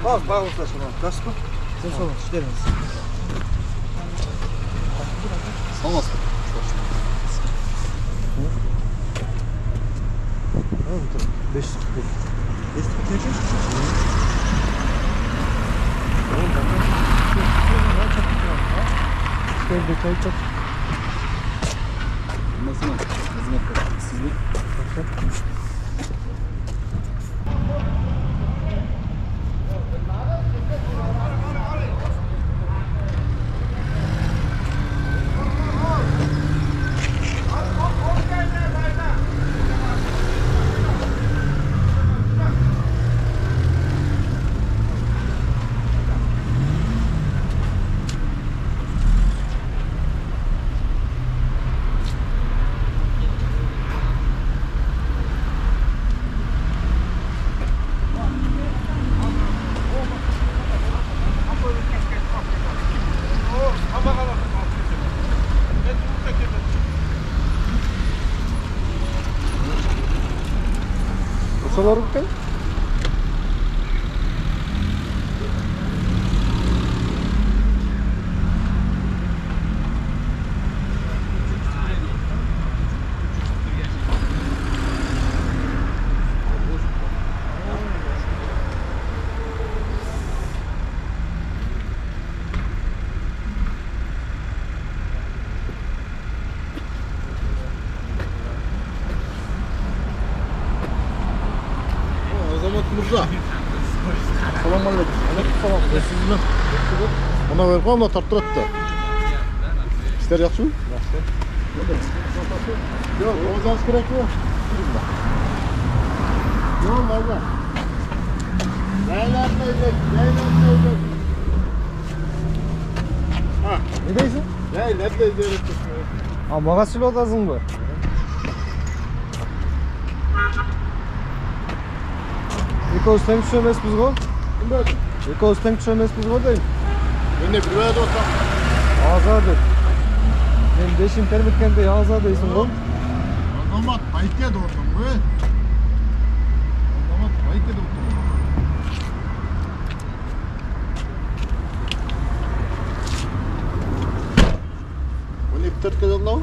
Bak usta şuna. Kaç bu? Sen sonra işleriniz. Olmaz. Tamam mı? 500 kupon. 500 kupon ne için? Oğlum bakın. Ne çakıyor ha? İşte detay çok. Nasıl? Hizmet ver. Sizlik. Solar bakın. Murza. Salam aleyküm. Aleykümselam. Sizmi? Ona verip ama tarttırdı. İşler yaxşı mı? Yaxşı. Yok, olacağız gerek yok. Yok, valla. Neyler. Ha, Ne deysin? neyler. Ha, mağa silodasın bu. Ekosistem düşürmez biz gol. Kim böyle? Ekosistem düşürmez biz gol deyim. Ben de bir vada otam. Azade. Ben 5 internetkende azadeysin gol. Azamat, bayke de otam bu. Azamat, bayke de otam. Bu ne bitir kazandı mı?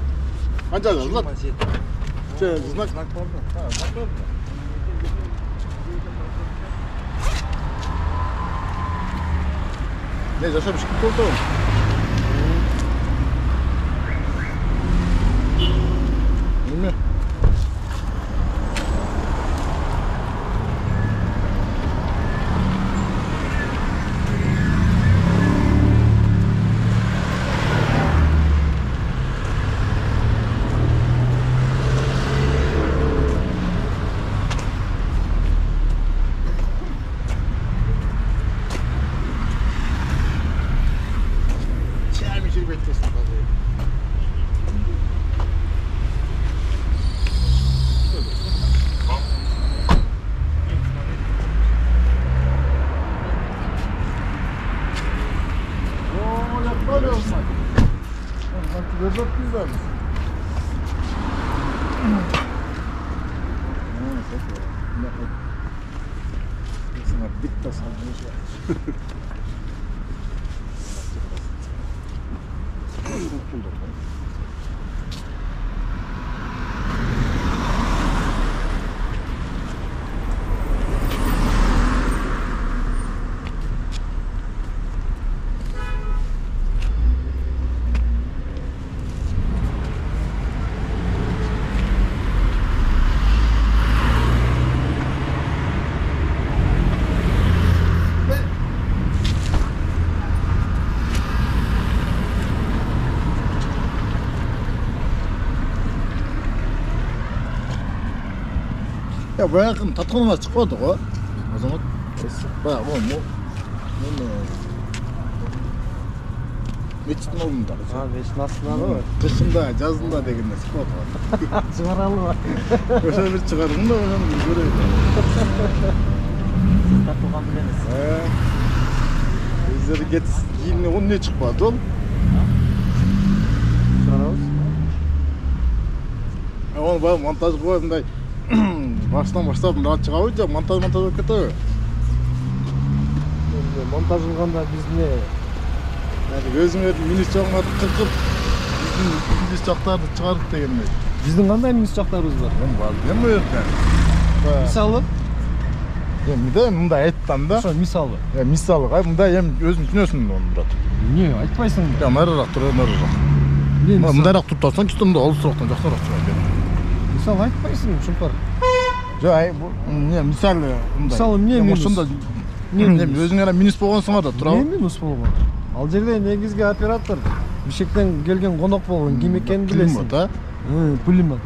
Anca kazandı. Znak. Znak oldu. Ha, znak oldu. Ne yaşamış gibi oldu. Değil mi? Ya bu yakın tatlıma çıkmadı o. O zaman bayağı bu. Meçhul oldum da. Ha, beş nasıl var? Kışında, yazında deginde çıkmadı. Çıkaralı var. Öyle bir çıkardım da onu göreyim. Tatlıkan bileniz. Bizleri get yine onun ne çıkmadı oğlum? Çıkaralım. Onu bana montaj koydum da Baştan başlap мындан чыгабы же монтаж болуп кетеби? Монтаж кылганда биз не Өзүңөр минус жагыңарды кыркып, биздин минус жактарды чыгарып дегенмей. биздин кандай минус жактарыбыз бар? Эми бу жерде. Мисалы? Мындай айттым да. Ошо мисалы. Мисалы, мындай эми өзүң түшүнөсүң муну, брат. Не, айтпайсың. Нарыраак тур, нарыраак. Мындайраак туруп турсаң, чүтүмдө олсураактан жакшыраак чыгат. Мисалы айтпайсың, Шулпар. Жок, бул мисалы мындай. Мисалы эмне минус? Ошондо өзүңөр минус болгонсуңар да турабы? Эмне минус болгон? Ал жерде негизги оператор Бишкектен келген конок болгон, ким экенин билесиң. Пулемет, Пулемет.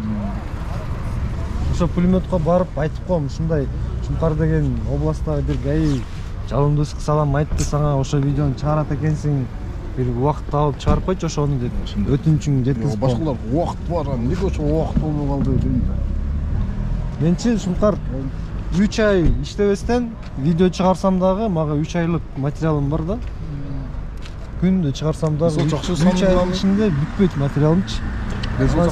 Ошо пулеметке барып айтып коем, ушундай Шулпар деген областтагы бир ГАИ жалындыш салам айтты сага, ошо видеону чыгарат экенсиң. Бир убакыт табып чыгарып койчу ошону деп. Өтүнчүңдү жеткизип. Башкалар убакыт бар, эмнеге ошо убакыт болбой калды дейм. Менчи Шулпар 3 ай иштебестен видео чыгарсам дагы мага 3 айлык материалым бар да. Күндө чыгарсам дагы 3 айдын ичинде бүтпөйт материалымчы.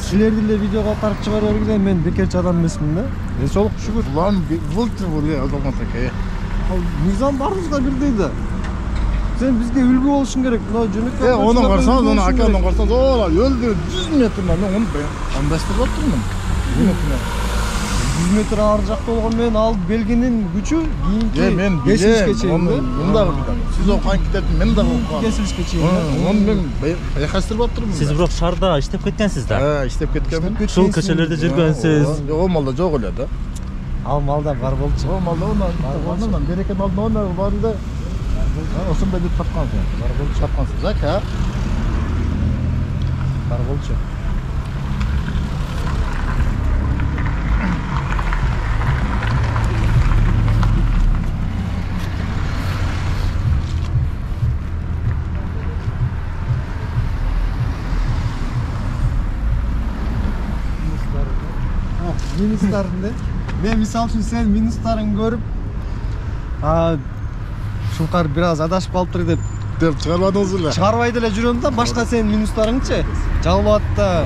Силерди эле видеого калтырып чыгарып бергенде мен бекерчи адам эмесмин да. Чолук шүгүр. Улам бул эле азалган такай. Мыйзам баарыбызга бирдей да. Сен бизге үлгү болушуң керек. Мына жөнөкөй. Onu карасаңыз, onu аканы карасаңыз, оола өлдү 100 метрден мен onu андастырып атырмын. 100 метрден. 100 метр ар жакта болгон менен ал белгинин күчү кийинки мен кесилишке чейин. Мындагы билем. Сиз окуган китепти мен дагы окугам. Кесилишке чейин. Onu мен байкастырып атырмын. Сиз бирок шаарда иштеп кеткенсиз да. Иштеп кеткенмин. Ушул көчөлөрдө жүргөнсүз. Жок, ол малда жок эле да. Ал малда бар болчу. Ол малда ондан берекен алдында бар эле. Ошондой деп тапкансың. Бар болчу тапкансыз, ака. Бар болчу. Минустарында. Мен мисалы үчүн сен минустарын көрүп, Шулпар бир аз адашып калыптыр деп чыгарбадыңыз эле. чыгарбай деле жүрөм да, башка сенин минустарыңчы. Жалбатта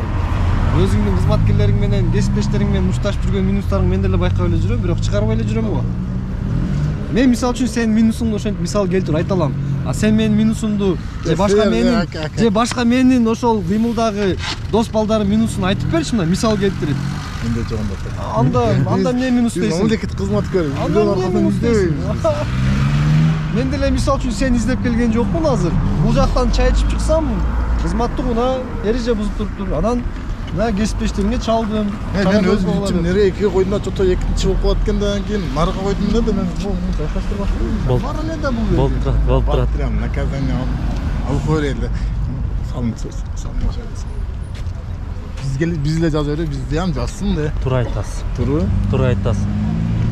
өзүңдүн кызматкерлериң менен, кесиптештериң менен мушташып жүргөн минустарың мен деле байкап эле жүрөм, бирок чыгарбай эле жүрөм го. Мен мисалы үчүн сенин минусуңду ошентип мисал келтирип айта алам. А сен менин минусумду же башка менин ошол кыймылдагы дос балдарым минусун айтып берчи мына мисал келтирип. Менде жок Анда эмне минус дейсиң? Мамлекет кызматкер. Мен деле мисал үчүн сени издеп келген жокмун азыр. Бул жактан чай ичип чыксам, кызматтыгына эреже бузуп туруптур. Анан мына кесиптештериңе чалдым. Мен өзүм ичим нереге койдум да, чото экинчи болуп калат экенден кийин нарга койдум да, мен бул байкастырып аттым. Бар эле да бул. Болуп турат. Прям наказание алып койгон эле. Салым. Биз эле жазып берип, бизди ham жазсын да. Туура айтасыз. Туура айтасыз.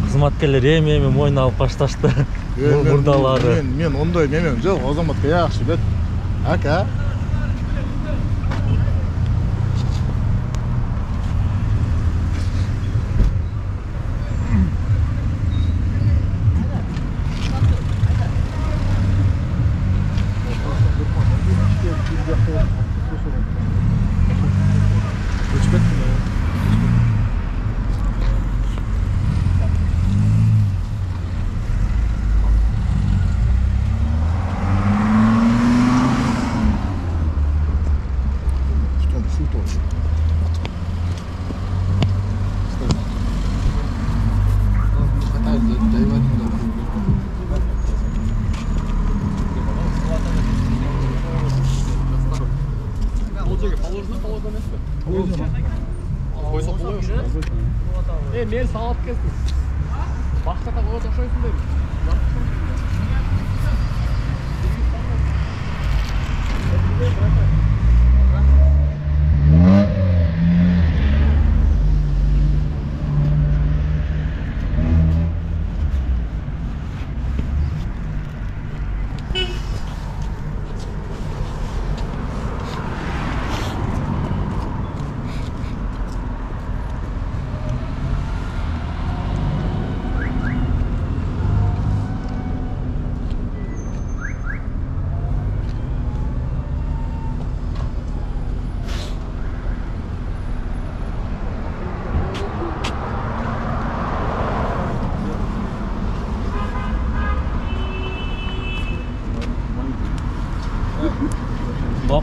Кызматкерлер эми мойнуна алып башташты. Мурдалары. Мен ондой менен жок, Азаматка жакшы бет. Ака. Мен сағат кестім. Башқа да қойып оқшайсың деп.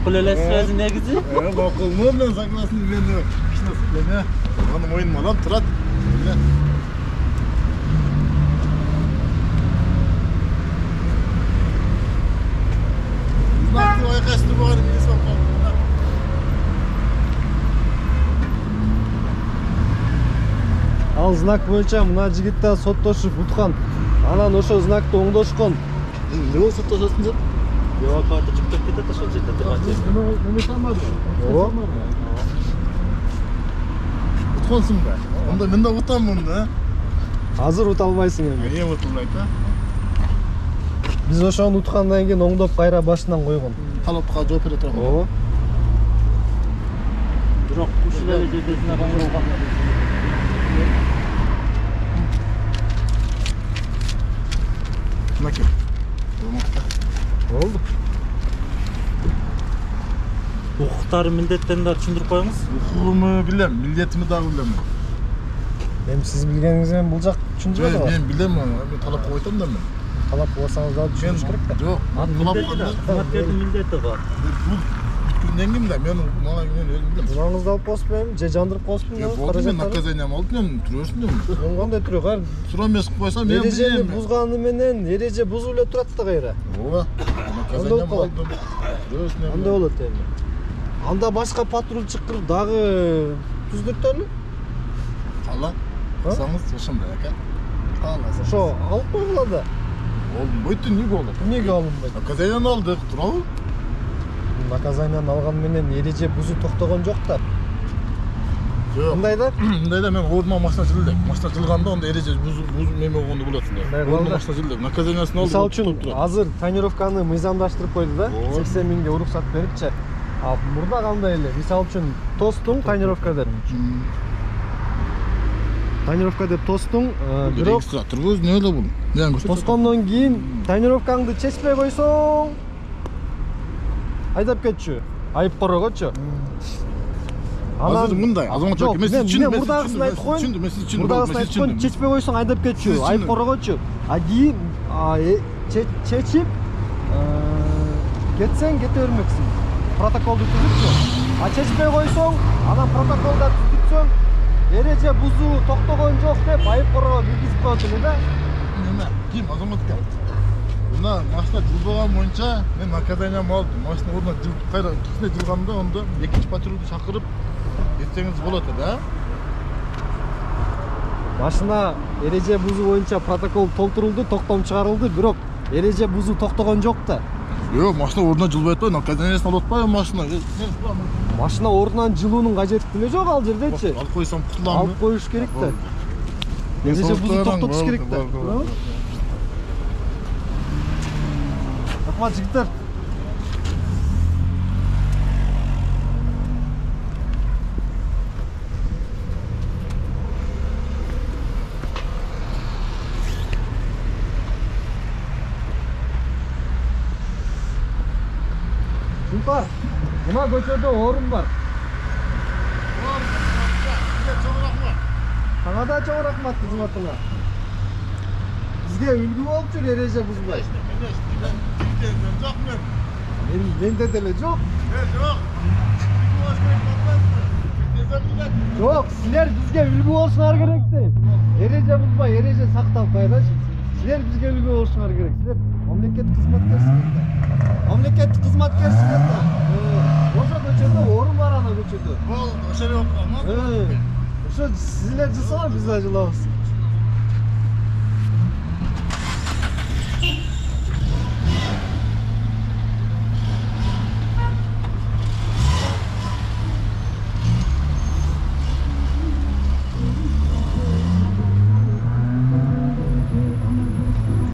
Makul elesiz özü negizi? Makul men согласен мен кичине аны моюнума алам турат. Знак айкашты бар эмес болуп калды. Ал знак боюнча мына жигиттер соттошуп уткан. Анан ошо знакты оңдошкон. Эмне болсо тососун деп? Эвакуатор жүктөп кетет ошол жерде турганчы. Эме салмады. Ооба. Утконсуң ба? Онда мен да утаммын да. Азыр ута албайсың эми. Эмне утулбайт да? Биз ошону уткандан кийин оңдоп кайра башынан койгон. Талапка жооп бере турам. Ооба. Бирок ушул эле жерде сынак кылган. Мынакей. Болду. Укуктары, милдеттерин да түшүндүрүп коюңуз. Укугумду билем, милдетимди дагы билем. Эми сиз билгениңиз менен бул жак түшүндүрөт го. Мен билем, мен талапка койтом да мен. Талап кылсаңыз да түшүнүш керек да. Жок, Милдети да, кызматкердин милдети бар. бул бүткөндөн кийин да мен мага мен өзүм билем. Жураңызды алып коюпсузбу? Же жандырып коюпсузбу? Болду мен наказанием алдым, мен түрөсүн дем. Мен кандай түрөк? Суроо эмес кылып койсом мен Эрежени билем. бузганы менен эреже бузуп эле турат да кайра. Ооба. Наказанием алдым. Түрөсүн дем. Андай болот эми. Анда башка патруль чакырып дагы түздүртөлү. Кала. Кылсаңыз ошондой экен. Кааласа. Ошо алып койгула да. Болбойт эмне болот? Эмнеге алынбайт? Наказанием алдык, туурабы? Наказанияны алган менен эреже бузуу токтогон жок да. Жок. Мындай да? Мындай да мен ордума машина жылдык. Машина жылганда онда эреже бузуу неме болгондо болот эле. Мындай Ордума кылды. машина жылдык. Наказаниясын алдым. Мисалы үчүн азыр тонировканы мыйзамдаштырып койду да. Ооба. 80 миңге уруксат берипчи. А мурда кандай эле? Мисалы үчүн тостуң тонировка деп. Тонировка деп тостуң, бирок Регистратор өзү эле бул. Мен көрсөтөм. тоскондон кийин тонировкаңды чечпей койсоң айдап кетчү. Айып корогочу. Азыр мындай, азаматчылык эмес үчүн. Мен мурдагысын айтып коеюн. Түшүндүм, мен сиз үчүн. Мурдагысын айтып коеюн, чечпей койсоң айдап кетчү. Сиз Айып түшүндүм. корогочу. А кийин чечип кетсең кете бермексиң. Протоколду түзүпчү. А чечпей койсоң, анан протоколда түзүпсөң, эреже бузуу токтогон жок деп айып корого киргизип коет эле да. Неме? Ким азаматка? Мына машина жылбаган боюнча мен наказанием алдым. Машина ордуна кайра кичине жылганда онда экинчи патрулду чакырып кетсеңиз болот да. Машина эреже бузуу боюнча протокол толтурулду, токтом чыгарылды, бирок эреже бузуу токтогон жок да. Жок, машина ордуна жылбай атпайбы, наказаниясын алып атпайбы машина. Машина ордунан жылуунун кажети деле жок ал жердечи. Алып койсом кутуламбы? Алып коюш керек да. Эреже бузуу токтотуш керек да. Рахмат жигиттер. Султан, мына көчөдө орун бар. Сага да чоң рахмат кызматыңа. Бизге үлгү болуп жүр эреже бузбай. Менде деле жок. Жок, силер бизге үлгү болушуңар керек дейм. Эреже бузбай, эреже сактап кайрачы. Силер бизге үлгү болушуңар керек. Силер мамлекеттик кызматкерсиңер да. Мамлекеттик кызматкерсиңер да. Ошо көчөдө орун бар ана көчөдө. Болду, ошол эле окугам. Ошо силер жылсаңар биз да жылабыз.